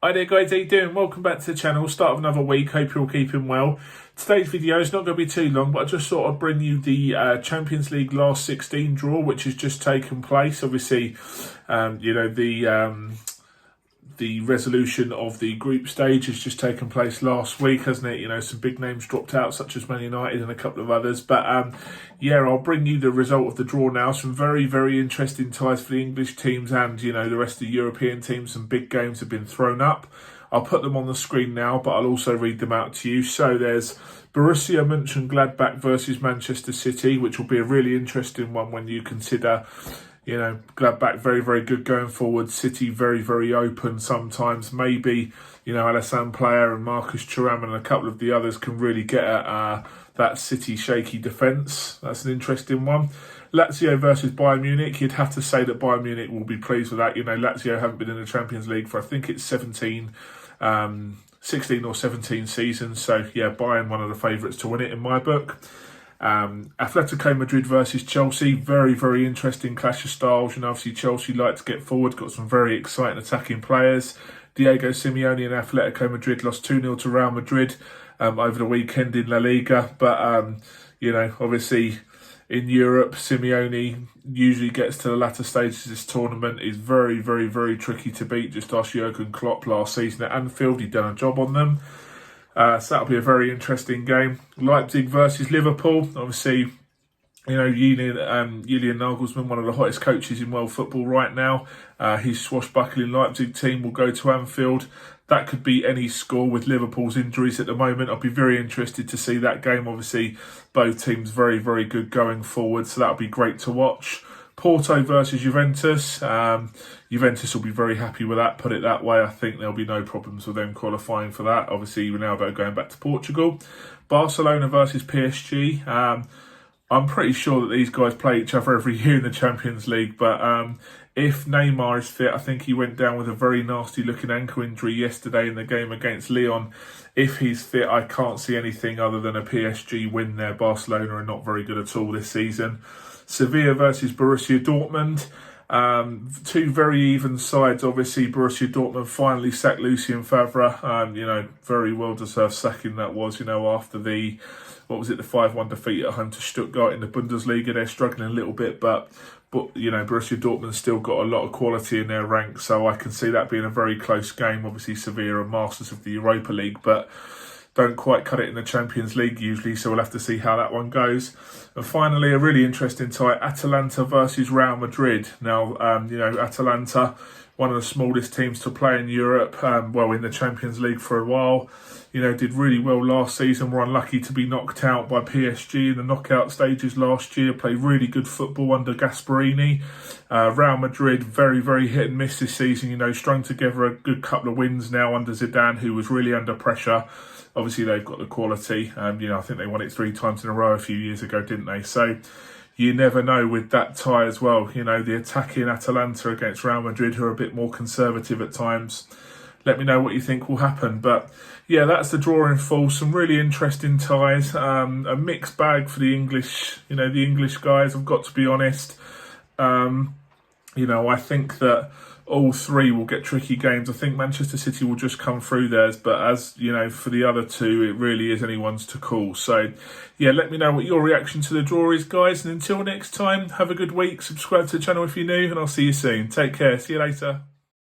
Hi there guys, how you doing? Welcome back to the channel. Start of another week, hope you're all keeping well. Today's video is not going to be too long, but I just thought I'd bring you the Champions League last 16 draw, which has just taken place. Obviously, the resolution of the group stage has just taken place last week, hasn't it? You know, some big names dropped out, such as Man United and a couple of others. But yeah, I'll bring you the result of the draw now. Some very, very interesting ties for the English teams and, you know, the rest of the European teams. Some big games have been thrown up. I'll put them on the screen now, but I'll also read them out to you. So there's Borussia Monchengladback versus Manchester City, which will be a really interesting one when you consider, you know, Gladbach very, very good going forward. City very, very open sometimes. Maybe, you know, Alassane Player and Marcus Thuram and a couple of the others can really get at that City shaky defence. That's an interesting one. Lazio versus Bayern Munich. You'd have to say that Bayern Munich will be pleased with that. You know, Lazio haven't been in the Champions League for, I think it's 16 or 17 seasons. So, yeah, Bayern, one of the favourites to win it in my book. Atletico Madrid versus Chelsea, very, very interesting clash of styles. You know, obviously Chelsea like to get forward, got some very exciting attacking players. Diego Simeone and Atletico Madrid lost 2-0 to Real Madrid over the weekend in La Liga. But, you know, obviously in Europe, Simeone usually gets to the latter stages of this tournament. Is very, very, very tricky to beat. Just ask Jurgen Klopp last season at Anfield. He'd done a job on them. So that'll be a very interesting game. Leipzig versus Liverpool. Obviously, you know, Julian Nagelsmann, one of the hottest coaches in world football right now. His swashbuckling Leipzig team will go to Anfield. That could be any score with Liverpool's injuries at the moment. I'll be very interested to see that game. Obviously, both teams very, very good going forward. So that'll be great to watch. Porto versus Juventus. Juventus will be very happy with that, put it that way. I think there'll be no problems with them qualifying for that. Obviously, Ronaldo going back to Portugal. Barcelona versus PSG. I'm pretty sure that these guys play each other every year in the Champions League, but if Neymar is fit, I think he went down with a very nasty looking ankle injury yesterday in the game against Lyon. If he's fit, I can't see anything other than a PSG win there. Barcelona are not very good at all this season. Sevilla versus Borussia Dortmund. Two very even sides. Obviously, Borussia Dortmund finally sacked Lucien Favre. You know, very well deserved sacking that was, you know, after the 5-1 defeat at home to Stuttgart in the Bundesliga. They're struggling a little bit, but you know, Borussia Dortmund still got a lot of quality in their ranks, so I can see that being a very close game. Obviously, Sevilla are masters of the Europa League, but don't quite cut it in the Champions League usually, so we'll have to see how that one goes. And finally, a really interesting tie, Atalanta versus Real Madrid. Now, you know, Atalanta, one of the smallest teams to play in Europe, in the Champions League for a while. You know, did really well last season. Were unlucky to be knocked out by PSG in the knockout stages last year. Played really good football under Gasperini. Real Madrid, very, very hit and miss this season. You know, strung together a good couple of wins now under Zidane, who was really under pressure. Obviously, they've got the quality. You know, I think they won it 3 times in a row a few years ago, didn't they? So you never know with that tie as well. You know, the attacking Atalanta against Real Madrid, who are a bit more conservative at times. Let me know what you think will happen. But yeah, that's the draw in full. Some really interesting ties. A mixed bag for the English, you know, the English guys, I've got to be honest. You know, I think that all three will get tricky games. I think Manchester City will just come through theirs, but as you know, for the other two, it really is anyone's to call. So yeah, let me know what your reaction to the draw is, guys. And until next time, have a good week. Subscribe to the channel if you're new, and I'll see you soon. Take care. See you later.